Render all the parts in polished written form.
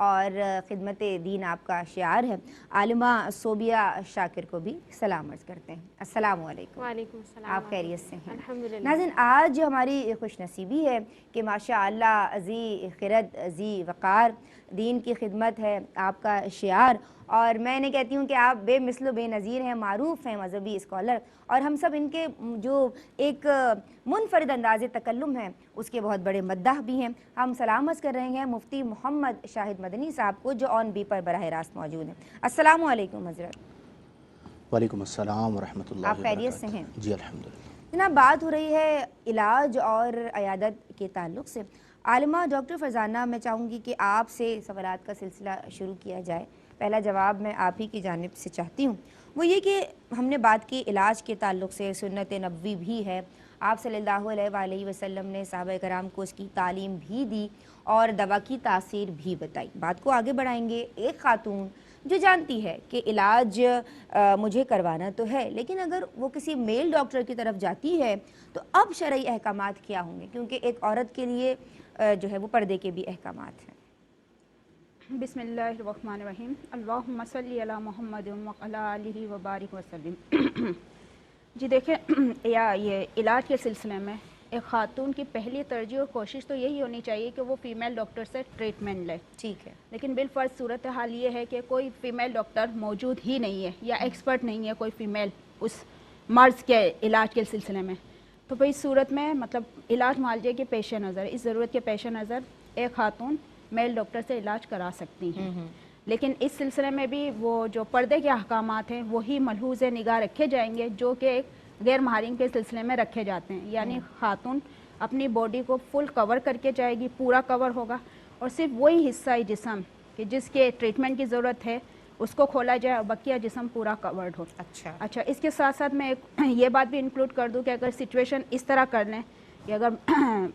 اور خدمت دین آپ کا شعار ہے، عالمہ صوبیہ شاکر کو بھی سلام عرض کرتے ہیں۔ السلام علیکم۔ وعلیکم السلام۔ آپ خیریت سے ہیں؟ الحمدللہ۔ ناظرین، آج ہماری خوش نصیبی ہے کہ ماشاء اللہ ذی خرد ذی وقار، دین کی خدمت ہے آپ کا شعار، اور میں نے کہتی ہوں کہ آپ بے مثل و بے نظیر ہیں، معروف ہیں مذہبی اسکالر، اور ہم سب ان کے جو ایک منفرد انداز تکلم ہے اس کے بہت بڑے مداح بھی ہیں۔ ہم سلام عرض کر رہے ہیں مفتی محمد شاہد مدنی صاحب کو، جو آن بی پر براہ راست موجود ہیں۔ السلام علیکم حضرت۔ وعلیکم السلام ورحمۃ اللہ آپ خیریت وبرکاتہ۔ سے ہیں؟ جی الحمدللہ۔ جناب، بات ہو رہی ہے علاج اور عیادت کے تعلق سے۔ عالمہ ڈاکٹر فرزانہ، میں چاہوں گی کہ آپ سے سوالات کا سلسلہ شروع کیا جائے۔ پہلا جواب میں آپ ہی کی جانب سے چاہتی ہوں، وہ یہ کہ ہم نے بات کی علاج کے تعلق سے، سنت نبوی بھی ہے، آپ صلی اللہ علیہ وآلہ وسلم نے صحابہ کرام کو اس کی تعلیم بھی دی اور دوا کی تاثیر بھی بتائی۔ بات کو آگے بڑھائیں گے۔ ایک خاتون جو جانتی ہے کہ علاج مجھے کروانا تو ہے، لیکن اگر وہ کسی میل ڈاکٹر کی طرف جاتی ہے تو اب شرعی احکامات کیا ہوں گے؟ کیونکہ ایک عورت کے لیے جو ہے وہ پردے کے بھی احکامات ہیں۔ بسم اللہ الرحمن الرحیم۔ اللہم صلی علی محمد وعلی آلہ وبارک وسلم۔ جی دیکھیں، یہ علاج کے سلسلے میں ایک خاتون کی پہلی ترجیح اور کوشش تو یہی ہونی چاہیے کہ وہ فیمیل ڈاکٹر سے ٹریٹمنٹ لے۔ ٹھیک ہے، لیکن بالفرض صورتحال یہ ہے کہ کوئی فیمیل ڈاکٹر موجود ہی نہیں ہے یا ایکسپرٹ نہیں ہے کوئی فیمیل اس مرض کے علاج کے سلسلے میں، تو بھئی صورت میں مطلب علاج معالجے کے پیش نظر، اس ضرورت کے پیش نظر ایک خاتون میل ڈاکٹر سے علاج کرا سکتی ہیں۔ لیکن اس سلسلے میں بھی وہ جو پردے کے احکامات ہیں وہی ملحوظ نگاہ رکھے جائیں گے جو کہ ایک غیر محرم کے سلسلے میں رکھے جاتے ہیں، یعنی خاتون اپنی باڈی کو فل کور کر کے جائے گی، پورا کور ہوگا، اور صرف وہی حصہ جسم کہ جس کے ٹریٹمنٹ کی ضرورت ہے اس کو کھولا جائے اور بقیہ جسم پورا کورڈ ہو۔ اچھا، اس کے ساتھ ساتھ میں یہ بات بھی انکلوڈ کر دوں کہ اگر سچویشن اس طرح کر لیں کہ اگر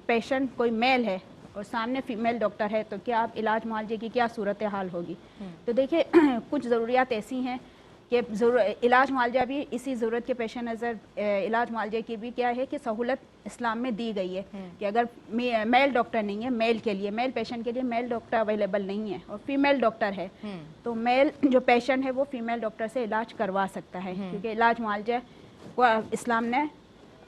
پیشنٹ کوئی میل ہے اور سامنے فیمیل ڈاکٹر ہے تو کیا آپ علاج معالجے کی کیا صورتحال ہوگی؟ تو دیکھیں، کچھ ضروریات ایسی ہیں کہ علاج معالجہ بھی اسی ضرورت کے پیش نظر علاج معالجے کی بھی کیا ہے کہ سہولت اسلام میں دی گئی ہے کہ اگر میل ڈاکٹر نہیں ہے، میل کے لیے، میل پیشنٹ کے لیے میل ڈاکٹر اویلیبل نہیں ہے اور فیمیل ڈاکٹر ہے تو میل جو پیشنٹ ہے وہ فیمیل ڈاکٹر سے علاج کروا سکتا ہے، کیونکہ علاج معالجہ کو اسلام نے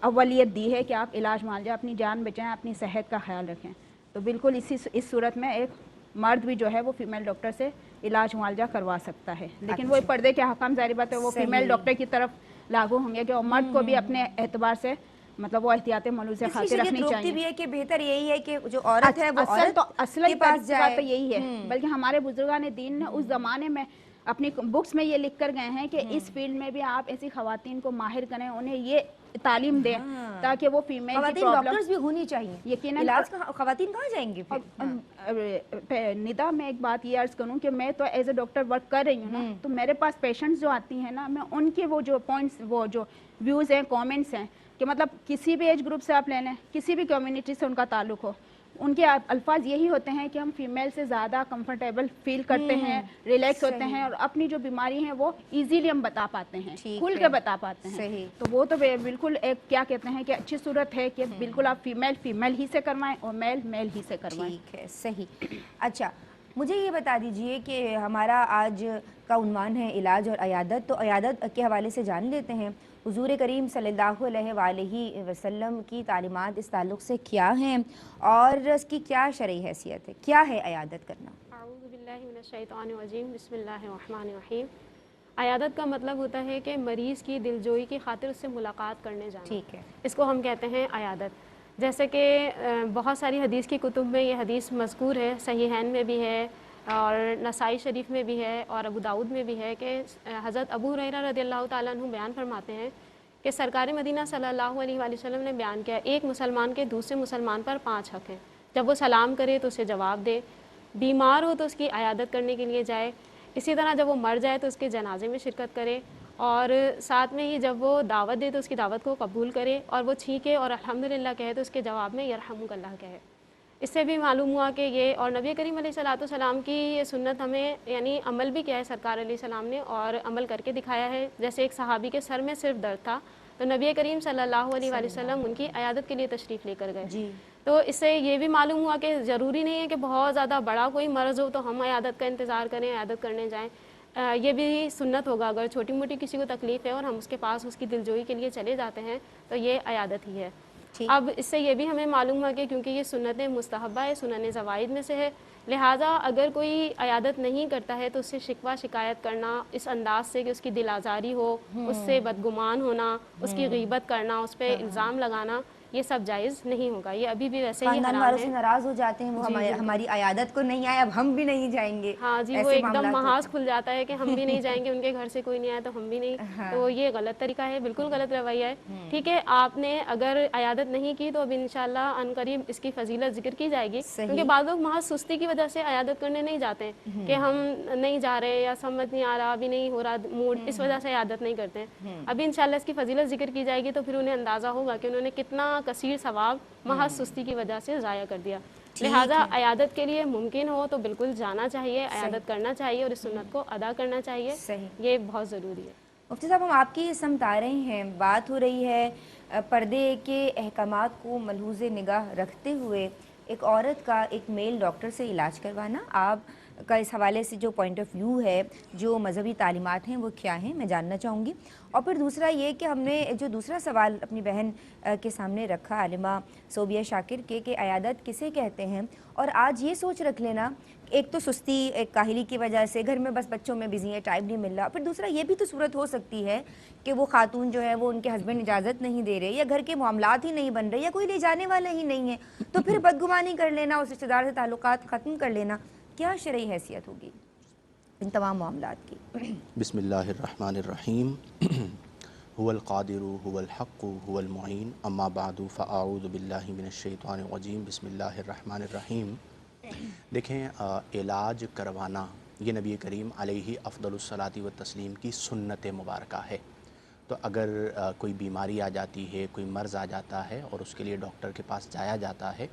اولیت دی ہے کہ آپ علاج معالجہ اپنی جان بچائیں، اپنی صحت کا خیال رکھیں۔ تو بالکل اس صورت میں ایک مرد بھی جو ہے وہ فیمیل ڈاکٹر سے علاج معالجہ کروا سکتا ہے، لیکن وہ پردے کے حکام ظاہر بات ہے وہ فیمیل ڈاکٹر کی طرف لاگو ہوں گے کہ مرد کو بھی اپنے اعتبار سے مطلب وہ احتیاط ملحوظ خاطر رکھنی چاہیے۔ بھی ہے کہ بہتر یہی ہے کہ جو عورت ہے وہ اصل بات تو یہی ہے، بلکہ ہمارے بزرگان دین نے اس زمانے میں اپنی بکس میں یہ لکھ کر گئے ہیں کہ اس فیلڈ میں بھی آپ ایسی خواتین کو ماہر کریں، انہیں یہ تعلیم دیں تاکہ وہ فیمیل کی ڈاکٹرز بھی ہونی چاہیے۔ یقیناً علاج خواتین کہاں جائیں گی پھر؟ ندا میں ایک بات یہ عرض کروں کہ میں تو ایز اے ڈاکٹر ورک کر رہی ہوں نا، تو میرے پاس پیشنٹس جو آتی ہیں نا، میں ان کے وہ جو پوائنٹس، وہ جو ویوز ہیں، کامنٹس ہیں کہ مطلب کسی بھی ایج گروپ سے آپ لے لیں، کسی بھی کمیونٹی سے ان کا تعلق ہو، ان کے الفاظ یہی ہوتے ہیں کہ ہم فیمیل سے زیادہ کمفرٹیبل فیل کرتے ہیں، ریلیکس ہوتے ہیں، اور اپنی جو بیماری ہیں وہ ایزیلی ہم بتا پاتے ہیں، کھل کے بتا پاتے ہیں۔ تو وہ تو بالکل ایک کیا کہتے ہیں کہ اچھی صورت ہے کہ بالکل آپ فیمیل ہی سے کروائیں اور میل ہی سے کروائیں۔ ٹھیک ہے، صحیح۔ اچھا، مجھے یہ بتا دیجئے کہ ہمارا آج کا عنوان ہے علاج اور عیادت، تو عیادت کے حوالے سے جان لیتے ہیں حضور کریم صلی اللہ علیہ وآلہ وسلم کی تعلیمات اس تعلق سے کیا ہیں اور اس کی کیا شرعی حیثیت ہے؟ کیا ہے عیادت کرنا؟ اعوذ باللہ من الشیطان الرجیم، بسم اللہ الرحمن الرحیم۔ عیادت کا مطلب ہوتا ہے کہ مریض کی دلجوئی کی خاطر اس سے ملاقات کرنے جانا، ٹھیک ہے، اس کو ہم کہتے ہیں عیادت۔ جیسے کہ بہت ساری حدیث کی کتب میں یہ حدیث مذکور ہے، صحیحین میں بھی ہے اور نسائی شریف میں بھی ہے اور ابو داؤد میں بھی ہے کہ حضرت ابو ہریرہ رضی اللہ تعالیٰ عنہ بیان فرماتے ہیں کہ سرکار مدینہ صلی اللہ علیہ وآلہ وسلم نے بیان کیا، ایک مسلمان کے دوسرے مسلمان پر 5 حق ہیں، جب وہ سلام کرے تو اسے جواب دے، بیمار ہو تو اس کی عیادت کرنے کے لیے جائے، اسی طرح جب وہ مر جائے تو اس کے جنازے میں شرکت کرے، اور ساتھ میں ہی جب وہ دعوت دے تو اس کی دعوت کو قبول کرے، اور وہ چھینکے اور الحمدللہ کہے تو اس کے جواب میں یرحمک اللہ کہے۔ اس سے بھی معلوم ہوا کہ یہ، اور نبی کریم علیہ السلام کی یہ سنت ہمیں یعنی عمل بھی کیا ہے سرکار علیہ السلام نے، اور عمل کر کے دکھایا ہے۔ جیسے ایک صحابی کے سر میں صرف درد تھا تو نبی کریم صلی اللہ علیہ وآلہ وسلم ان کی عیادت کے لیے تشریف لے کر گئے. جی. تو اس سے یہ بھی معلوم ہوا کہ ضروری نہیں ہے کہ بہت زیادہ بڑا کوئی مرض ہو تو ہم عیادت کا انتظار کریں, عیادت کرنے جائیں. یہ بھی سنت ہوگا, اگر چھوٹی موٹی کسی کو تکلیف ہے اور ہم اس کے پاس اس کی دلجوئی کے لیے چلے جاتے ہیں تو یہ عیادت ہی ہے. اب اس سے یہ بھی ہمیں معلوم ہوا کہ کیونکہ یہ سنت مستحبہ ہے, سنن زوائد میں سے ہے, لہٰذا اگر کوئی عیادت نہیں کرتا ہے تو اس سے شکوہ شکایت کرنا اس انداز سے کہ اس کی دل آزاری ہو, اس سے بدگمان ہونا, اس کی غیبت کرنا, اس پہ الزام لگانا, یہ سب جائز نہیں ہوگا. یہ ابھی بھی ویسے ہی خاندان حرام والوں ہے. سے ناراض ہو جاتے ہیں, وہ ہماری عیادت کو نہیں آئے, اب ہم بھی نہیں جائیں گے. ہاں جی, وہ ایک دم محاذ کھل جاتا ہے کہ ہم بھی نہیں جائیں گے, ان کے گھر سے کوئی نہیں آیا تو ہم بھی نہیں. تو یہ غلط طریقہ ہے, بالکل غلط رویہ ہے. ٹھیک ہے, آپ نے اگر عیادت نہیں کی تو اب انشاءاللہ عنقریب اس کی فضیلت ذکر کی جائے گی, کیونکہ بعض لوگ محض سستی کی وجہ سے عیادت کرنے نہیں جاتے ہیں کہ ہم نہیں جا رہے یا سمجھ نہیں آ رہا, ابھی نہیں ہو رہا موڈ, اس وجہ سے عیادت نہیں کرتے ہیں. ابھی انشاءاللہ اس کی فضیلت ذکر کی جائے گی تو پھر انہیں اندازہ ہوگا کہ انہوں نے کتنا کثیر ثواب محض سستی کی وجہ سے ضائع کر دیا. لہٰذا عیادت کے لیے ممکن ہو تو بالکل جانا چاہیے, عیادت کرنا چاہیے اور اس سنت کو ادا کرنا چاہیے. یہ بہت ضروری ہے. مفتی صاحب, ہم آپ کی سمت آ رہے ہیں, بات ہو رہی ہے پردے کے احکامات کو ملحوظ نگاہ رکھتے ہوئے ایک عورت کا ایک میل ڈاکٹر سے علاج کروانا. آپ کا اس حوالے سے جو پوائنٹ آف ویو ہے, جو مذہبی تعلیمات ہیں وہ کیا ہیں, میں جاننا چاہوں گی. اور پھر دوسرا یہ کہ ہم نے جو دوسرا سوال اپنی بہن کے سامنے رکھا عالمہ صوبیہ شاکر کے کہ عیادت کسے کہتے ہیں, اور آج یہ سوچ رکھ لینا, ایک تو سستی, ایک کاہلی کی وجہ سے گھر میں بس بچوں میں بزی ہے, ٹائم نہیں مل رہا. پھر دوسرا یہ بھی تو صورت ہو سکتی ہے کہ وہ خاتون جو ہے وہ ان کے ہسبینڈ اجازت نہیں دے رہے, یا گھر کے معاملات ہی نہیں بن رہے, یا کوئی لے جانے والا ہی نہیں ہے, تو پھر بدگمانی کر لینا, اس رشتہ دار سے تعلقات ختم کر لینا, کیا شرعی حیثیت ہوگی ان تمام معاملات کی؟ بسم اللہ الرحمن الرحیم. هو القادر هو الحق هو المعین, اما بعد فاعوذ باللہ من الشیطان الرجیم. بسم اللہ الرحمن الرحیم. دیکھیں, علاج کروانا یہ نبی کریم علیہ افضل الصلاۃ والتسلیم کی سنت مبارکہ ہے. تو اگر کوئی بیماری آ جاتی ہے, کوئی مرض آ جاتا ہے اور اس کے لیے ڈاکٹر کے پاس جایا جاتا ہے,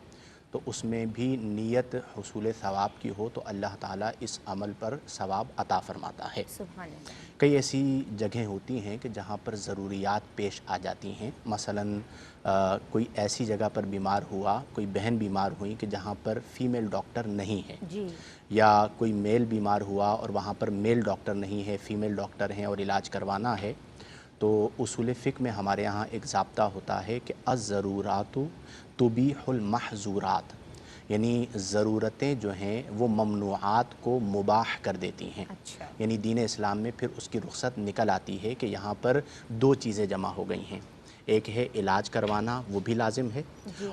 تو اس میں بھی نیت حصول ثواب کی ہو تو اللہ تعالیٰ اس عمل پر ثواب عطا فرماتا ہے. سبحان اللہ. کئی ایسی جگہیں ہوتی ہیں کہ جہاں پر ضروریات پیش آ جاتی ہیں. مثلاً کوئی ایسی جگہ پر بیمار ہوا, کوئی بہن بیمار ہوئی کہ جہاں پر فیمیل ڈاکٹر نہیں ہے, جی. یا کوئی میل بیمار ہوا اور وہاں پر میل ڈاکٹر نہیں ہے, فیمیل ڈاکٹر ہیں اور علاج کروانا ہے, تو اصول فقہ میں ہمارے یہاں ایک ضابطہ ہوتا ہے کہ الضرورات تبیح المحظورات, یعنی ضرورتیں جو ہیں وہ ممنوعات کو مباح کر دیتی ہیں. اچھا. یعنی دین اسلام میں پھر اس کی رخصت نکل آتی ہے کہ یہاں پر دو چیزیں جمع ہو گئی ہیں, ایک ہے علاج کروانا, وہ بھی لازم ہے,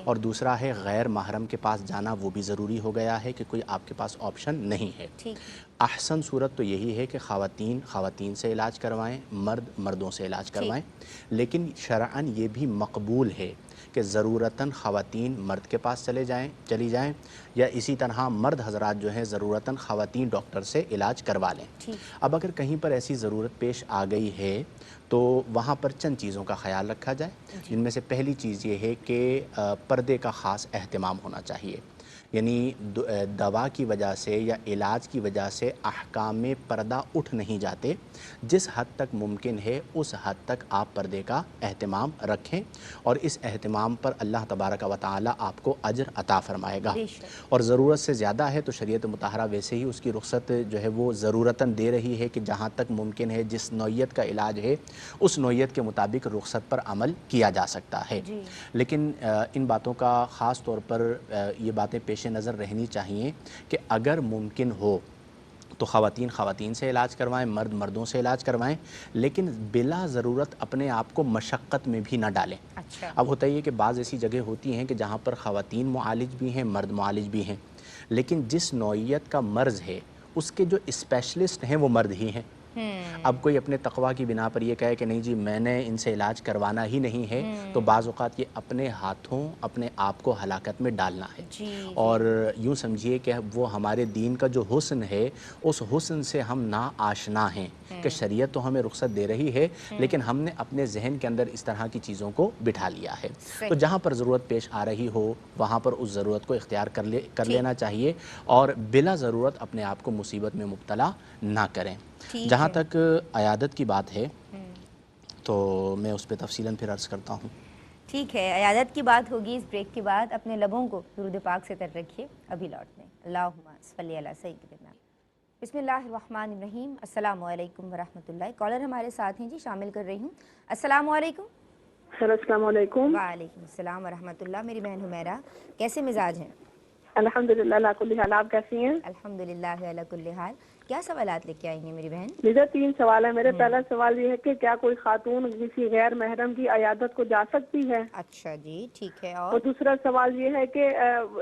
اور دوسرا ہے غیر محرم کے پاس جانا, وہ بھی ضروری ہو گیا ہے کہ کوئی آپ کے پاس آپشن نہیں ہے. احسن صورت تو یہی ہے کہ خواتین سے علاج کروائیں, مرد مردوں سے علاج کروائیں, لیکن شرعاً یہ بھی مقبول ہے کہ ضرورتاً خواتین مرد کے پاس چلی جائیں, یا اسی طرح مرد حضرات جو ہیں ضرورتاً خواتین ڈاکٹر سے علاج کروا لیں. اب اگر کہیں پر ایسی ضرورت پیش آ گئی ہے تو وہاں پر چند چیزوں کا خیال رکھا جائے, جن میں سے پہلی چیز یہ ہے کہ پردے کا خاص اہتمام ہونا چاہیے. یعنی دوا کی وجہ سے یا علاج کی وجہ سے احکام پردہ اٹھ نہیں جاتے. جس حد تک ممکن ہے اس حد تک آپ پردے کا اہتمام رکھیں, اور اس اہتمام پر اللہ تبارک و تعالی آپ کو اجر عطا فرمائے گا. اور ضرورت سے زیادہ ہے تو شریعت مطہرہ ویسے ہی اس کی رخصت جو ہے وہ ضرورتاً دے رہی ہے کہ جہاں تک ممکن ہے جس نوعیت کا علاج ہے اس نوعیت کے مطابق رخصت پر عمل کیا جا سکتا ہے. لیکن ان باتوں کا خاص طور پر یہ باتیں پیش نظر رہنی چاہیے کہ اگر ممکن ہو تو خواتین سے علاج کروائیں, مرد مردوں سے علاج کروائیں, لیکن بلا ضرورت اپنے آپ کو مشقت میں بھی نہ ڈالیں. اب ہوتا یہ کہ بعض ایسی جگہ ہوتی ہیں کہ جہاں پر خواتین معالج بھی ہیں, مرد معالج بھی ہیں, لیکن جس نوعیت کا مرض ہے اس کے جو اسپیشلسٹ ہیں وہ مرد ہی ہیں. اب کوئی اپنے تقویٰ کی بنا پر یہ کہے کہ نہیں جی میں نے ان سے علاج کروانا ہی نہیں ہے, تو بعض اوقات یہ اپنے ہاتھوں اپنے آپ کو ہلاکت میں ڈالنا ہے. اور یوں سمجھیے کہ وہ ہمارے دین کا جو حسن ہے اس حسن سے ہم نا آشنا ہیں کہ شریعت تو ہمیں رخصت دے رہی ہے, لیکن ہم نے اپنے ذہن کے اندر اس طرح کی چیزوں کو بٹھا لیا ہے. تو جہاں پر ضرورت پیش آ رہی ہو وہاں پر اس ضرورت کو اختیار کر لینا چاہیے, اور بلا ضرورت اپنے آپ کو مصیبت میں مبتلا نہ کریں. جہاں تک عیادت کی بات ہے تو میں اس پہ تفصیلاً پھر عرض کرتا ہوں۔ ٹھیک ہے، عیادت کی بات ہوگی اس بریک کے بعد۔ اپنے لبوں کو درود پاک سے تر رکھیے، ابھی لوٹنے۔ اللہم صلی علی سیدنا۔ بسم اللہ الرحمن الرحیم۔ السلام علیکم ورحمۃ اللہ۔ کالر ہمارے ساتھ ہیں جی، شامل کر رہی ہوں۔ السلام علیکم۔ سر السلام علیکم۔ وعلیکم السلام ورحمۃ اللہ۔ میری بہن حمیرہ، کیسے مزاج ہیں؟ الحمدللہ اللہ کل حال، آپ کیسی ہیں؟ الحمدللہ علی کل حال۔ کیا سوالات لے کے آئی ہیں میری بہن؟ میرے 3 سوال ہیں۔ میرے پہلا سوال یہ ہے کہ کیا کوئی خاتون کسی غیر محرم کی عیادت کو جا سکتی ہے؟ اچھا جی، ٹھیک ہے۔ اور اور دوسرا سوال یہ ہے کہ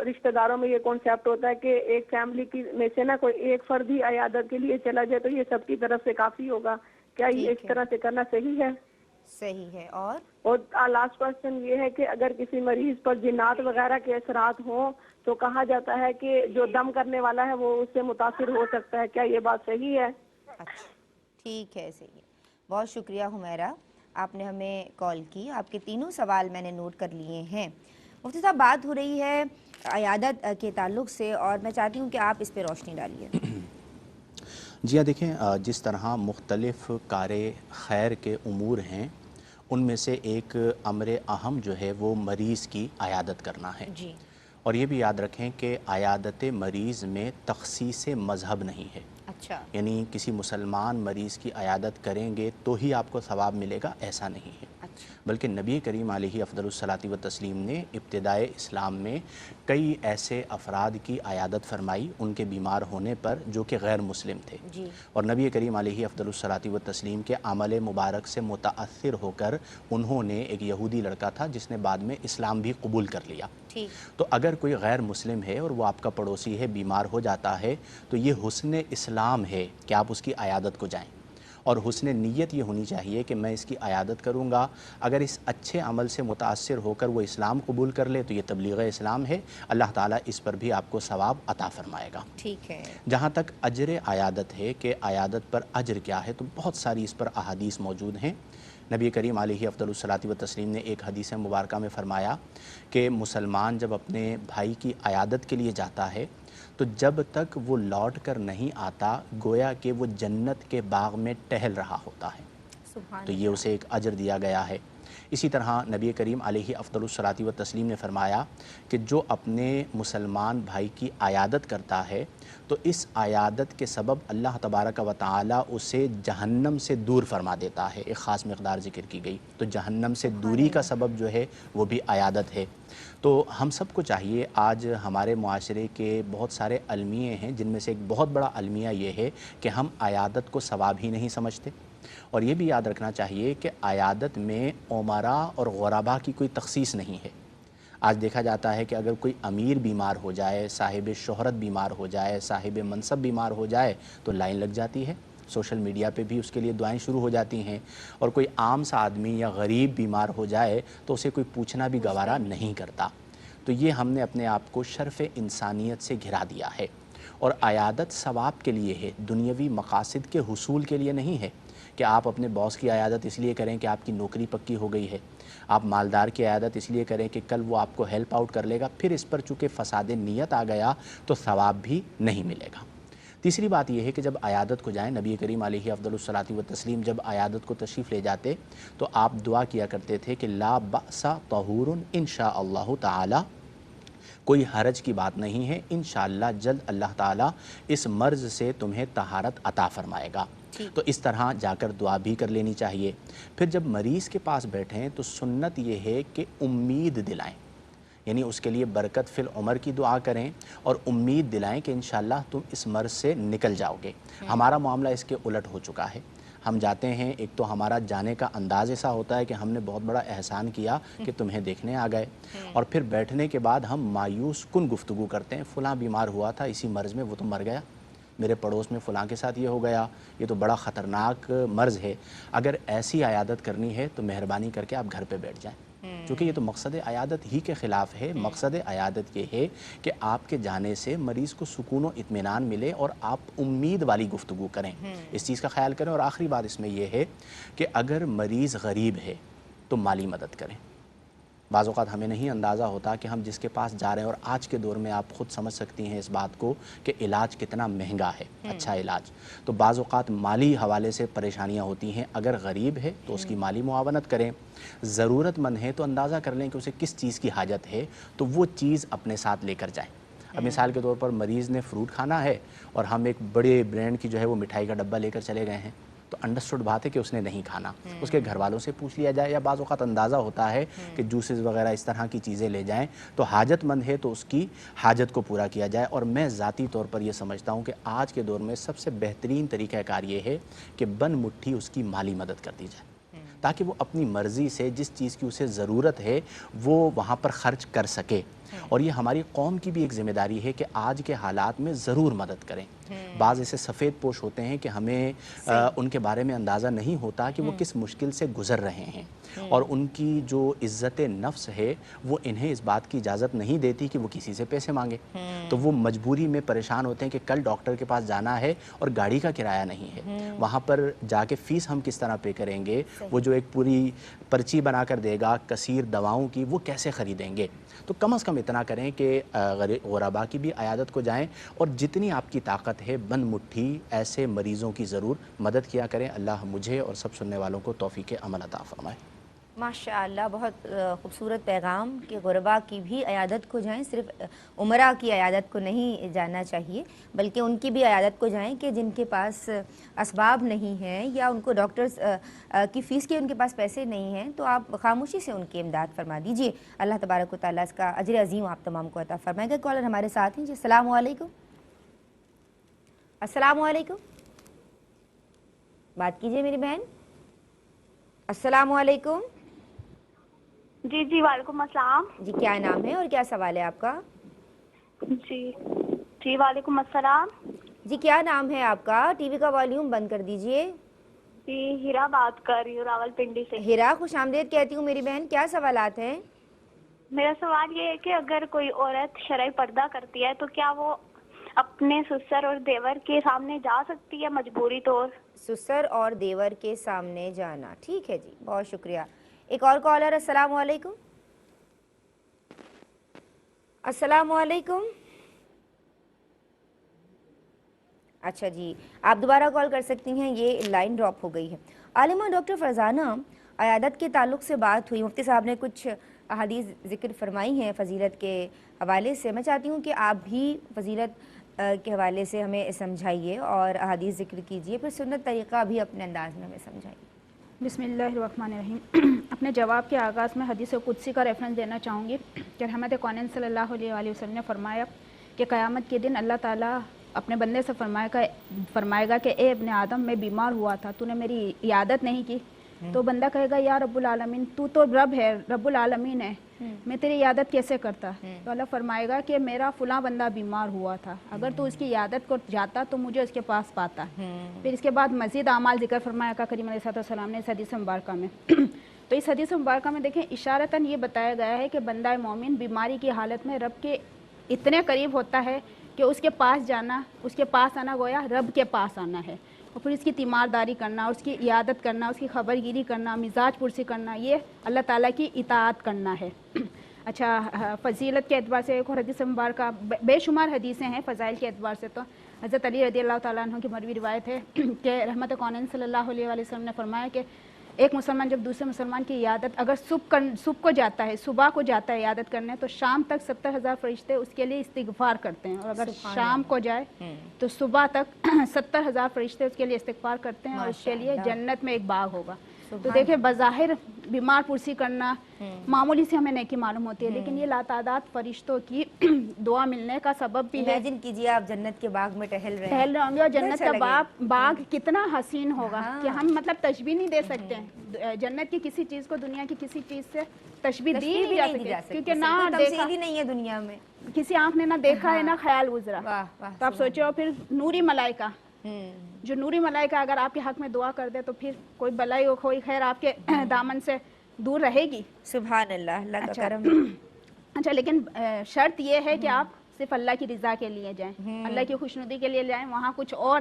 رشتہ داروں میں یہ کانسیپٹ ہوتا ہے کہ ایک فیملی کی میں سے نا کوئی ایک فرد ہی عیادت کے لیے چلا جائے تو یہ سب کی طرف سے کافی ہوگا، کیا یہ اس طرح سے کرنا صحیح ہے؟ صحیح ہے۔ اور لاسٹ کوشچن یہ ہے کہ اگر کسی مریض پر جنات وغیرہ کے اثرات ہوں تو کہا جاتا ہے کہ جو دم کرنے والا ہے وہ اس سے متاثر ہو سکتا ہے، کیا یہ بات صحیح ہے؟ اچھا ٹھیک ہے، صحیح ہے۔ بہت شکریہ حمیرہ، آپ نے ہمیں کال کی۔ آپ کے تینوں سوال میں نے نوٹ کر لیے ہیں۔ مفتی صاحب، بات ہو رہی ہے عیادت کے تعلق سے اور میں چاہتی ہوں کہ آپ اس پہ روشنی ڈالیے۔ جی ہاں، دیکھیں جس طرح مختلف کار خیر کے امور ہیں ان میں سے ایک امر اہم جو ہے وہ مریض کی عیادت کرنا ہے جی، اور یہ بھی یاد رکھیں کہ عیادت مریض میں تخصیص مذہب نہیں ہے، اچھا، یعنی کسی مسلمان مریض کی عیادت کریں گے تو ہی آپ کو ثواب ملے گا، ایسا نہیں ہے، اچھا، بلکہ نبی کریم علیہ افضل الصلاۃ والتسلیم نے ابتدائے اسلام میں کئی ایسے افراد کی عیادت فرمائی ان کے بیمار ہونے پر جو کہ غیر مسلم تھے، جی، اور نبی کریم علیہ افضل الصلاۃ والتسلیم کے عمل مبارک سے متاثر ہو کر انہوں نے، ایک یہودی لڑکا تھا جس نے بعد میں اسلام بھی قبول کر لیا، ٹھیک، تو اگر کوئی غیر مسلم ہے اور وہ آپ کا پڑوسی ہے، بیمار ہو جاتا ہے تو یہ حسن اسلام ہے کہ آپ اس کی عیادت کو جائیں، اور حسن نیت یہ ہونی چاہیے کہ میں اس کی عیادت کروں گا، اگر اس اچھے عمل سے متاثر ہو کر وہ اسلام قبول کر لے تو یہ تبلیغ اسلام ہے، اللہ تعالیٰ اس پر بھی آپ کو ثواب عطا فرمائے گا۔ ٹھیک ہے۔ جہاں تک اجر عیادت ہے کہ عیادت پر اجر کیا ہے، تو بہت ساری اس پر احادیث موجود ہیں۔ نبی کریم علیہ افضل الصلاۃ والتسلیم نے ایک حدیث مبارکہ میں فرمایا کہ مسلمان جب اپنے بھائی کی عیادت کے لیے جاتا ہے تو جب تک وہ لوٹ کر نہیں آتا گویا کہ وہ جنت کے باغ میں ٹہل رہا ہوتا ہے، سبحان تو یہ اسے ایک اجر دیا گیا ہے۔ اسی طرح نبی کریم علیہ افضل الصلاۃ والتسلیم نے فرمایا کہ جو اپنے مسلمان بھائی کی عیادت کرتا ہے تو اس عیادت کے سبب اللہ تبارک و تعالی اسے جہنم سے دور فرما دیتا ہے، ایک خاص مقدار ذکر کی گئی، تو جہنم سے دوری کا سبب جو ہے وہ بھی عیادت ہے۔ تو ہم سب کو چاہیے، آج ہمارے معاشرے کے بہت سارے المیے ہیں جن میں سے ایک بہت بڑا المیہ یہ ہے کہ ہم عیادت کو ثواب ہی نہیں سمجھتے، اور یہ بھی یاد رکھنا چاہیے کہ عیادت میں امراء اور غرباء کی کوئی تخصیص نہیں ہے۔ آج دیکھا جاتا ہے کہ اگر کوئی امیر بیمار ہو جائے، صاحب شہرت بیمار ہو جائے، صاحب منصب بیمار ہو جائے تو لائن لگ جاتی ہے، سوشل میڈیا پہ بھی اس کے لیے دعائیں شروع ہو جاتی ہیں، اور کوئی عام سا آدمی یا غریب بیمار ہو جائے تو اسے کوئی پوچھنا بھی گوارا نہیں کرتا۔ تو یہ ہم نے اپنے آپ کو شرف انسانیت سے گھرا دیا ہے، اور عیادت ثواب کے لیے ہے، دنیاوی مقاصد کے حصول کے لیے نہیں ہے کہ آپ اپنے باس کی عیادت اس لیے کریں کہ آپ کی نوکری پکی ہو گئی ہے، آپ مالدار کی عیادت اس لیے کریں کہ کل وہ آپ کو ہیلپ آؤٹ کر لے گا، پھر اس پر چونکہ فساد نیت آ گیا تو ثواب بھی نہیں ملے گا۔ تیسری بات یہ ہے کہ جب عیادت کو جائیں، نبی کریم علیہ افضل الصلاۃ والتسلیم جب عیادت کو تشریف لے جاتے تو آپ دعا کیا کرتے تھے کہ لا بأس طہور انشاء اللہ تعالی، کوئی حرج کی بات نہیں ہے، انشاءاللہ جلد اللہ تعالیٰ اس مرض سے تمہیں طہارت عطا فرمائے گا۔ تو اس طرح جا کر دعا بھی کر لینی چاہیے۔ پھر جب مریض کے پاس بیٹھیں تو سنت یہ ہے کہ امید دلائیں، یعنی اس کے لیے برکت فی العمر کی دعا کریں اور امید دلائیں کہ انشاءاللہ تم اس مرض سے نکل جاؤ گے۔ ہمارا معاملہ اس کے الٹ ہو چکا ہے، ہم جاتے ہیں، ایک تو ہمارا جانے کا انداز ایسا ہوتا ہے کہ ہم نے بہت بڑا احسان کیا کہ تمہیں دیکھنے آ گئے، اور پھر بیٹھنے کے بعد ہم مایوس کن گفتگو کرتے ہیں، فلاں بیمار ہوا تھا اسی مرض میں، وہ تو مر گیا، میرے پڑوس میں فلاں کے ساتھ یہ ہو گیا، یہ تو بڑا خطرناک مرض ہے۔ اگر ایسی عیادت کرنی ہے تو مہربانی کر کے آپ گھر پہ بیٹھ جائیں، چونکہ یہ تو مقصد عیادت ہی کے خلاف ہے۔ مقصد عیادت یہ ہے کہ آپ کے جانے سے مریض کو سکون و اطمینان ملے اور آپ امید والی گفتگو کریں، اس چیز کا خیال کریں۔ اور آخری بات اس میں یہ ہے کہ اگر مریض غریب ہے تو مالی مدد کریں، بعض اوقات ہمیں نہیں اندازہ ہوتا کہ ہم جس کے پاس جا رہے ہیں، اور آج کے دور میں آپ خود سمجھ سکتی ہیں اس بات کو کہ علاج کتنا مہنگا ہے، اچھا علاج، تو بعض اوقات مالی حوالے سے پریشانیاں ہوتی ہیں۔ اگر غریب ہے تو اس کی مالی معاونت کریں، ضرورت مند ہے تو اندازہ کر لیں کہ اسے کس چیز کی حاجت ہے تو وہ چیز اپنے ساتھ لے کر جائیں۔ اب مثال کے طور پر مریض نے فروٹ کھانا ہے اور ہم ایک بڑے برانڈ کی جو ہے وہ مٹھائی کا ڈبہ لے کر چلے گئے ہیں، تو انڈرسٹوڈ بات ہے کہ اس نے نہیں کھانا، اس کے گھر والوں سے پوچھ لیا جائے، یا بعض اوقات اندازہ ہوتا ہے کہ جوسز وغیرہ اس طرح کی چیزیں لے جائیں، تو حاجت مند ہے تو اس کی حاجت کو پورا کیا جائے۔ اور میں ذاتی طور پر یہ سمجھتا ہوں کہ آج کے دور میں سب سے بہترین طریقہ کار یہ ہے کہ بن مٹھی اس کی مالی مدد کر دی جائے، تاکہ وہ اپنی مرضی سے جس چیز کی اسے ضرورت ہے وہ وہاں پر خرچ کر سکے۔ اور یہ ہماری قوم کی بھی ایک ذمہ داری ہے کہ آج کے حالات میں ضرور مدد کریں۔ بعض ایسے سفید پوش ہوتے ہیں کہ ہمیں ان کے بارے میں اندازہ نہیں ہوتا کہ وہ کس مشکل سے گزر رہے ہیں، اور ان کی جو عزت نفس ہے وہ انہیں اس بات کی اجازت نہیں دیتی کہ وہ کسی سے پیسے مانگے، تو وہ مجبوری میں پریشان ہوتے ہیں کہ کل ڈاکٹر کے پاس جانا ہے اور گاڑی کا کرایہ نہیں ہے، وہاں پر جا کے فیس ہم کس طرح پے کریں گے، وہ جو ایک پوری پرچی بنا کر دے گا کثیر دواؤں کی، وہ کیسے خریدیں گے؟ تو کم از کم اتنا کریں کہ غربا کی بھی عیادت کو جائیں، اور جتنی آپ کی طاقت ہے بند مٹھی ایسے مریضوں کی ضرور مدد کیا کریں۔ اللہ مجھے اور سب سننے والوں کو توفیق عمل عطا فرمائے۔ ماشاءاللہ، بہت خوبصورت پیغام کہ غربا کی بھی عیادت کو جائیں، صرف عمرہ کی عیادت کو نہیں جانا چاہیے بلکہ ان کی بھی عیادت کو جائیں کہ جن کے پاس اسباب نہیں ہیں یا ان کو ڈاکٹرز کی فیس کے ان کے پاس پیسے نہیں ہیں، تو آپ خاموشی سے ان کی امداد فرما دیجئے۔ اللہ تبارک و تعالیٰ اس کا اجر عظیم آپ تمام کو عطا فرمائے گا۔ کالر ہمارے ساتھ ہیں جی، السلام علیکم۔ السلام علیکم، بات کیجئے میری بہن۔ السلام علیکم۔ جی جی وعلیکم السلام۔ جی کیا نام ہے اور کیا سوال ہے آپ کا؟ جی وعلیکم السلام۔ جی کیا نام ہے آپ کا؟ ٹی وی کا والیوم بند کر دیجئے۔ جی ہیرا بات کر رہی ہوں راول پنڈی سے۔ ہیرا، خوش آمدید کہتی ہوں میری بہن، کیا سوالات ہیں؟ میرا سوال یہ ہے کہ اگر کوئی عورت شرعی پردہ کرتی ہے تو کیا وہ اپنے سسر اور دیور کے سامنے جا سکتی ہے مجبوری طور؟ سسر اور دیور کے سامنے جانا، ٹھیک ہے جی، بہت شکریہ۔ ایک اور کالر، السلام علیکم۔ السلام علیکم۔ اچھا جی، آپ دوبارہ کال کر سکتی ہیں، یہ لائن ڈراپ ہو گئی ہے۔ عالمہ ڈاکٹر فرزانہ، عیادت کے تعلق سے بات ہوئی، مفتی صاحب نے کچھ احادیث ذکر فرمائی ہیں فضیلت کے حوالے سے، میں چاہتی ہوں کہ آپ بھی فضیلت کے حوالے سے ہمیں سمجھائیے اور احادیث ذکر کیجیے، پھر سنت طریقہ بھی اپنے انداز میں ہمیں سمجھائیے۔ بسم اللہ الرحمن الرحیم۔ اپنے جواب کے آغاز میں حدیث قدسی کا ریفرنس دینا چاہوں گی کہ رحمت کونین صلی اللہ علیہ وآلہ وسلم نے فرمایا کہ قیامت کے دن اللہ تعالیٰ اپنے بندے سے فرمائے گا کہ اے ابن آدم، میں بیمار ہوا تھا، تو نے میری عیادت نہیں کی۔ تو بندہ کہے گا یا رب العالمین، تو رب ہے، رب العالمین ہے، میں تیری عیادت کیسے کرتا؟ تو اللہ فرمائے گا کہ میرا فلاں بندہ بیمار ہوا تھا، اگر تو اس کی عیادت کو جاتا تو مجھے اس کے پاس پاتا۔ پھر اس کے بعد مزید اعمال ذکر فرمایا آقا کریم علیہ السلام نے اس حدیث مبارکہ میں۔ تو اس حدیث مبارکہ میں دیکھیں اشارتاً یہ بتایا گیا ہے کہ بندہ مومن بیماری کی حالت میں رب کے اتنے قریب ہوتا ہے کہ اس کے پاس جانا، اس کے پاس آنا گویا رب کے پاس آنا ہے، اور پھر اس کی تیمارداری کرنا، اس کی عیادت کرنا، اس کی خبرگیری کرنا، مزاج پرسی کرنا، یہ اللہ تعالیٰ کی اطاعت کرنا ہے۔ اچھا، فضیلت کے اعتبار سے ایک اور حدیث مبارکہ، بے شمار حدیثیں ہیں فضائل کے اعتبار سے، تو حضرت علی رضی اللہ تعالیٰ عنہ کی مروی روایت ہے کہ رحمت کونین صلی اللہ علیہ وآلہ وسلم نے فرمایا کہ ایک مسلمان جب دوسرے مسلمان کی عیادت اگر صبح کو جاتا ہے، صبح کو جاتا ہے عیادت کرنے، تو شام تک 70,000 فرشتے اس کے لیے استغفار کرتے ہیں، اور اگر شام کو جائے تو صبح تک 70,000 فرشتے اس کے لیے استغفار کرتے ہیں، اور اس کے لیے جنت میں ایک باغ ہوگا۔ تو دیکھیں بظاہر بیمار پرسی کرنا معمولی سے ہمیں نیکی معلوم ہوتی ہے، لیکن یہ لاتعداد فرشتوں کی دعا ملنے کا سبب بھی ہے۔ امیجن کیجئے آپ جنت کے باغ میں ٹہل رہے ہوں گے، اور جنت کا باغ کتنا حسین ہوگا کہ ہم مطلب تشبیہ نہیں دے سکتے ہیں جنت کی کسی چیز کو دنیا کی کسی چیز سے تشبیہ دی نہیں جا سکتی، کیونکہ نہ دیکھا ہی نہیں ہے دنیا میں، کسی آنکھ نے نہ دیکھا ہے نہ خیال گزرا۔ تو آپ سوچو پھر نوری ملائکہ، جو نوری ملائکہ اگر آپ کے حق میں دعا کر دے تو پھر کوئی بلائی ہو کوئی خیر آپ کے دامن سے دور رہے گی۔ سبحان اللہ، اللہ کا کرم۔ اچھا، لیکن شرط یہ ہے کہ آپ صرف اللہ کی رضا کے لیے جائیں، اللہ کی خوشنودی کے لیے جائیں، وہاں کچھ اور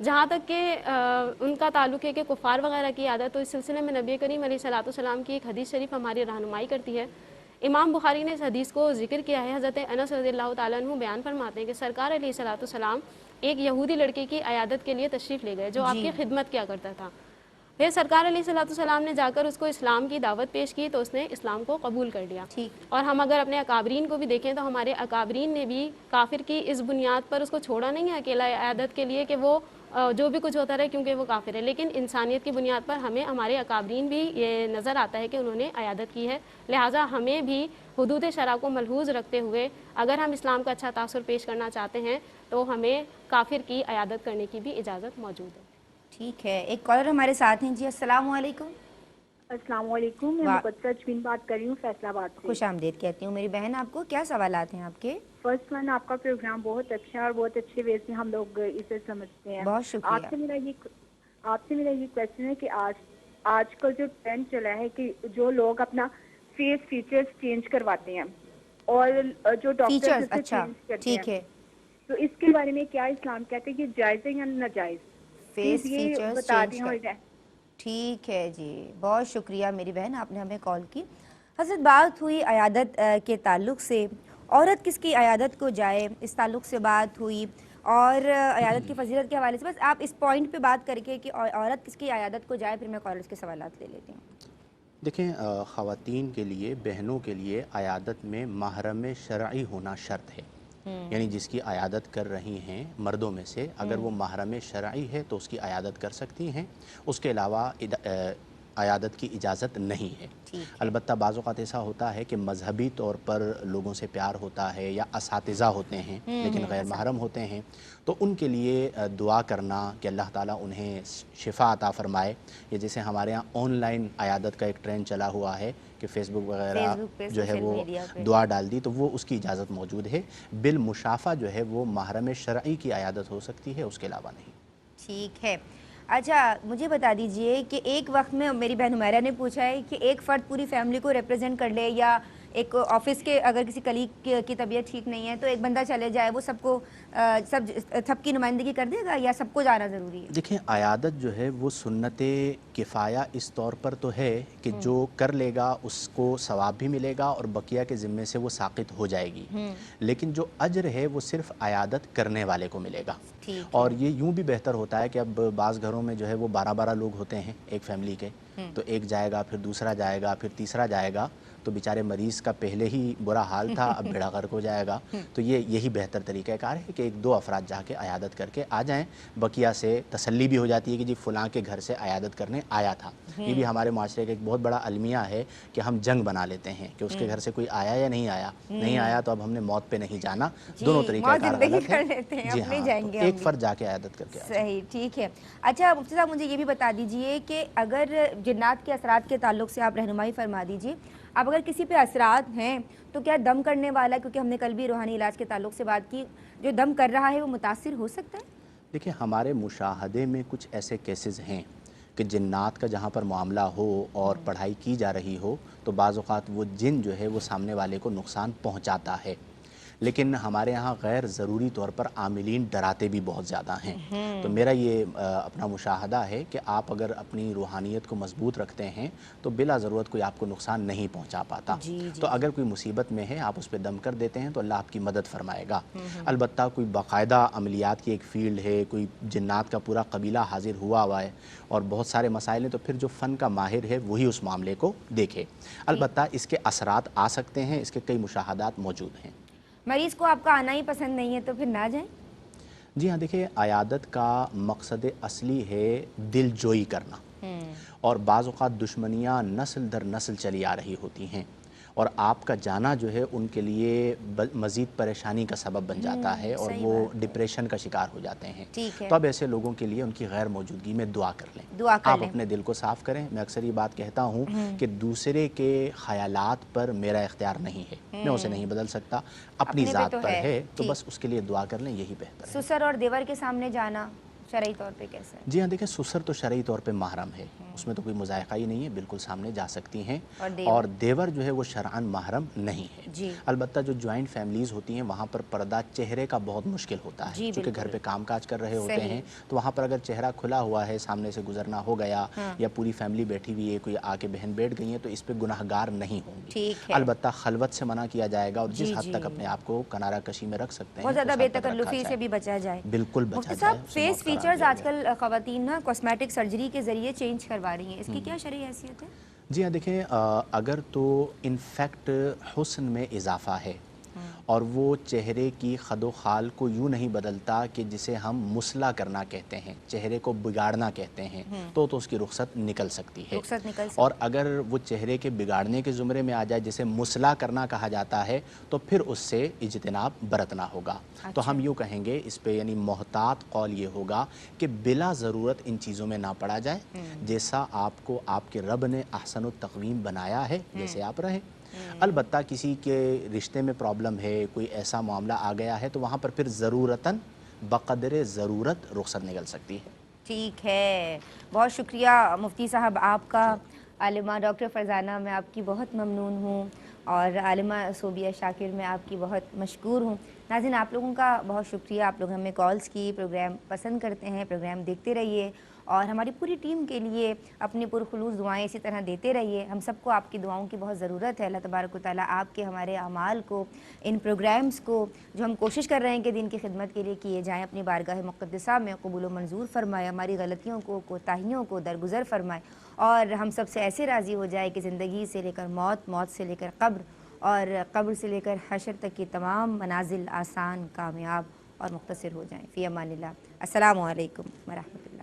جہاں تک کہ ان کا تعلق ہے کہ کفار وغیرہ کی عادت، تو اس سلسلے میں نبی کریم علیہ الصلوۃ والسلام کی ایک حدیث شریف ہماری رہنمائی کرتی ہے۔ امام بخاری نے اس حدیث کو ذکر کیا ہے۔ حضرت انس رضی اللہ تعالیٰ عنہ بیان فرماتے ہیں کہ سرکار علیہ الصلوۃ والسلام ایک یہودی لڑکے کی عیادت کے لیے تشریف لے گئے جو آپ کی خدمت کیا کرتا تھا۔ پھر سرکار علیہ الصلوۃ والسلام نے جا کر اس کو اسلام کی دعوت پیش کی تو اس نے اسلام کو قبول کر لیا۔ اور ہم اگر اپنے اکابرین کو بھی دیکھیں تو ہمارے اکابرین نے بھی کافر کی اس بنیاد پر اس کو چھوڑا نہیں ہے اکیلا عیادت کے لیے کہ وہ جو بھی کچھ ہوتا رہے کیونکہ وہ کافر ہے، لیکن انسانیت کی بنیاد پر ہمیں ہمارے اکابرین بھی یہ نظر آتا ہے کہ انہوں نے عیادت کی ہے، لہٰذا ہمیں بھی حدود شرع کو ملحوظ رکھتے ہوئے اگر ہم اسلام کا اچھا تاثر پیش کرنا چاہتے ہیں تو ہمیں کافر کی عیادت کرنے کی بھی اجازت موجود ہے۔ ٹھیک ہے، ایک کالر ہمارے ساتھ ہیں جی، السلام علیکم۔ السلام علیکم، میں مقدسہ اجمین بات کر رہی ہوں فیصل آباد سے۔ خوش آمدید کہتی ہوں میری بہن، آپ کو کیا سوالات ہیں آپ کے؟ فرسٹ ون، آپ کا پروگرام بہت اچھا ہے اور بہت اچھے وے سے ہم لوگ اسے سمجھتے ہیں۔ بہت شکریہ۔ آپ سے میرا یہ کویشچن ہے کہ آج کل جو ٹرینڈ چلا ہے کہ جو لوگ اپنا فیس فیچرز چینج کرواتے ہیں اور جو ڈاکٹر اسے چینج کرتے ہیں، تو اس کے بارے میں کیا اسلام کہتے ہیں کہ جائز ہے یا ناجائز؟ Face features change. ٹھیک ہے جی، بہت شکریہ میری بہن، آپ نے ہمیں کال کی۔ حضرت بات ہوئی عیادت کے تعلق سے، عورت کس کی عیادت کو جائے، اس تعلق سے بات ہوئی، اور عیادت کی فضیلت کے حوالے سے بس آپ اس پوائنٹ پہ بات کر کے کہ عورت کس کی عیادت کو جائے، پھر میں کالرز کے سوالات لے لیتی ہوں۔ دیکھیں، خواتین کے لیے، بہنوں کے لیے عیادت میں محرم شرعی ہونا شرط ہے، یعنی جس کی عیادت کر رہی ہیں مردوں میں سے اگر وہ محرم شرعی ہے تو اس کی عیادت کر سکتی ہیں، اس کے علاوہ عیادت کی اجازت نہیں ہے۔ البتہ بعض اوقات ایسا ہوتا ہے کہ مذہبی طور پر لوگوں سے پیار ہوتا ہے یا اساتذہ ہوتے ہیں لیکن غیر محرم ہوتے ہیں، تو ان کے لیے دعا کرنا کہ اللہ تعالیٰ انہیں شفا عطا فرمائے، یا جیسے ہمارے ہاں آن لائن عیادت کا ایک ٹرینڈ چلا ہوا ہے کہ فیس بک وغیرہ جو ہے وہ دعا ڈال دی، تو وہ اس کی اجازت موجود ہے۔ بالمشافہ جو ہے وہ محرم شرعی کی عیادت ہو سکتی ہے، اس کے علاوہ نہیں۔ ٹھیک ہے، اچھا مجھے بتا دیجئے کہ ایک وقت میں میری بہن عمیرہ نے پوچھا ہے کہ ایک فرد پوری فیملی کو ریپرزینٹ کر لے، یا ایک آفس کے اگر کسی کلیگ کی طبیعت ٹھیک نہیں ہے تو ایک بندہ چلے جائے، وہ سب کو سب کی نمائندگی کر دے گا یا سب کو جانا ضروری ہے؟ دیکھیں، عیادت جو ہے وہ سنت کفایہ اس طور پر تو ہے کہ جو کر لے گا اس کو ثواب بھی ملے گا اور بقیہ کے ذمے سے وہ ساقط ہو جائے گی، لیکن جو اجر ہے وہ صرف عیادت کرنے والے کو ملے گا۔ اور یہ یوں بھی بہتر ہوتا ہے کہ اب بعض گھروں میں جو ہے وہ 12 لوگ ہوتے ہیں ایک فیملی کے، تو ایک جائے گا، پھر دوسرا جائے گا، پھر تیسرا جائے گا، تو بیچارے مریض کا پہلے ہی برا حال تھا، اب بھیڑا غرق ہو جائے گا۔ تو یہی بہتر طریقہ کار ہے کہ 1-2 افراد جا کے عیادت کر کے آ جائیں، بقیہ سے تسلی بھی ہو جاتی ہے کہ جی فلاں کے گھر سے عیادت کرنے آیا تھا۔ یہ بھی ہمارے معاشرے کا ایک بہت بڑا المیہ ہے کہ ہم جنگ بنا لیتے ہیں کہ اس کے گھر سے کوئی آیا یا نہیں آیا، نہیں آیا تو اب ہم نے موت پہ نہیں جانا، دونوں طریقہ کار غلط ہے۔ جی ہاں، ایک فرد جا کے عیادت کر کے آ جائیں۔ صحیح، ٹھیک ہے۔ اچھا مفتی صاحب مجھے یہ بھی بتا دیجئے کہ اگر جنات کے اثرات کے تعلق سے آپ رہنمائی فرما دیجئے، اب اگر کسی پہ اثرات ہیں تو کیا دم کرنے والا، کیونکہ ہم نے کل بھی روحانی علاج کے تعلق سے بات کی، جو دم کر رہا ہے وہ متاثر ہو سکتا ہے؟ دیکھیں، ہمارے مشاہدے میں کچھ ایسے کیسز ہیں کہ جنات کا جہاں پر معاملہ ہو اور پڑھائی کی جا رہی ہو تو بعض اوقات وہ جن جو ہے وہ سامنے والے کو نقصان پہنچاتا ہے، لیکن ہمارے ہاں غیر ضروری طور پر عاملین ڈراتے بھی بہت زیادہ ہیں۔ تو میرا یہ اپنا مشاہدہ ہے کہ آپ اگر اپنی روحانیت کو مضبوط رکھتے ہیں تو بلا ضرورت کوئی آپ کو نقصان نہیں پہنچا پاتا۔ تو اگر کوئی مصیبت میں ہے آپ اس پہ دم کر دیتے ہیں تو اللہ آپ کی مدد فرمائے گا۔ البتہ کوئی باقاعدہ عملیات کی ایک فیلڈ ہے، کوئی جنات کا پورا قبیلہ حاضر ہوا ہے اور بہت سارے مسائل ہیں، تو پھر جو فن کا ماہر ہے وہی اس معاملے کو دیکھے۔ البتہ اس کے اثرات آ سکتے ہیں، اس کے کئی مشاہدات موجود ہیں۔ مریض کو آپ کا آنا ہی پسند نہیں ہے تو پھر نہ جائیں؟ جی ہاں، دیکھیں عیادت کا مقصد اصلی ہے دل جوئی کرنا، اور بعض اوقات دشمنیاں نسل در نسل چلی آ رہی ہوتی ہیں، اور آپ کا جانا جو ہے ان کے لیے مزید پریشانی کا سبب بن جاتا ہے اور وہ ڈپریشن کا شکار ہو جاتے ہیں۔ تو اب ایسے لوگوں کے لیے ان کی غیر موجودگی میں دعا کر لیں، آپ اپنے دل کو صاف کریں۔ میں اکثر یہ بات کہتا ہوں کہ دوسرے کے خیالات پر میرا اختیار نہیں ہے، میں اسے نہیں بدل سکتا، اپنی ذات پر ہے، تو بس اس کے لیے دعا کر لیں، یہی بہتر ہے۔ سسر اور دیور کے سامنے جانا شرعی طور پہ کیسا ہے؟ جی ہاں، دیکھیں سسر تو شرعی طور پہ محرم ہے، اس میں تو کوئی مذائقہ ہی نہیں ہے، بالکل سامنے جا سکتی ہیں، اور اور دیور جو ہے وہ شرعاً محرم نہیں ہے۔ جی البتہ جو جوائنٹ فیملیز ہوتی ہیں وہاں پر پردہ چہرے کا بہت مشکل ہوتا ہے، چونکہ گھر پہ کام کاج کر رہے ہوتے ہیں، تو وہاں پر اگر چہرہ کھلا ہوا ہے، سامنے سے گزرنا ہو گیا یا پوری فیملی بیٹھی ہوئی ہے، کوئی آ کے بہن بیٹھ گئی ہیں، تو اس پہ گناہگار نہیں ہوں گی۔ البتہ خلوت سے منع کیا جائے گا، اور جس حد تک اپنے آپ کو کنارہ کشی میں رکھ سکتے ہیں بہت زیادہ بے تکلفی سے بھی بچا جائے، بالکل بچا مفتی جائے۔ صاحب فیس فیچرز آج کل خواتین نا کاسمیٹک سرجری کے ذریعے چینج کروا رہی ہیں، اس کی کیا شرعی حیثیت ہے؟ جی ہاں، دیکھیں اگر تو انفیکٹ حسن میں اضافہ ہے اور وہ چہرے کی خد و خال کو یوں نہیں بدلتا کہ جسے ہم مسلح کرنا کہتے ہیں، چہرے کو بگاڑنا کہتے ہیں، تو اس کی رخصت نکل سکتی ہے۔ اور اگر وہ چہرے کے بگاڑنے کے زمرے میں آ جائے، جسے مسلح کرنا کہا جاتا ہے، تو پھر اس سے اجتناب برتنا ہوگا۔ تو ہم یوں کہیں گے اس پہ، یعنی محتاط قول یہ ہوگا کہ بلا ضرورت ان چیزوں میں نہ پڑا جائے، جیسا آپ کو آپ کے رب نے احسن التقویم بنایا ہے ویسے آپ رہیں۔ البتہ کسی کے رشتے میں پرابلم ہے، کوئی ایسا معاملہ آ گیا ہے، تو وہاں پر پھر ضرورتاً بقدر ضرورت رخصت نکل سکتی ہے۔ ٹھیک ہے، بہت شکریہ مفتی صاحب آپ کا۔ عالمہ ڈاکٹر فرزانہ میں آپ کی بہت ممنون ہوں، اور عالمہ صوبیہ شاکر میں آپ کی بہت مشکور ہوں۔ ناظرین، آپ لوگوں کا بہت شکریہ، آپ لوگ ہمیں کالز کی، پروگرام پسند کرتے ہیں، پروگرام دیکھتے رہیے، اور ہماری پوری ٹیم کے لیے اپنی پرخلوص دعائیں اسی طرح دیتے رہیے۔ ہم سب کو آپ کی دعاؤں کی بہت ضرورت ہے۔ اللہ تبارک و تعالیٰ آپ کے ہمارے اعمال کو، ان پروگرامز کو جو ہم کوشش کر رہے ہیں کہ دین کی خدمت کے لیے کیے جائیں، اپنی بارگاہ مقدسہ میں قبول و منظور فرمائے، ہماری غلطیوں کو، کوتاہیوں کو درگزر فرمائے، اور ہم سب سے ایسے راضی ہو جائے کہ زندگی سے لے کر موت، موت سے لے کر قبر، اور قبر سے لے کر حشر تک کی تمام منازل آسان، کامیاب اور مختصر ہو جائیں۔ فی امان اللہ۔ السلام علیکم ورحمۃ اللہ۔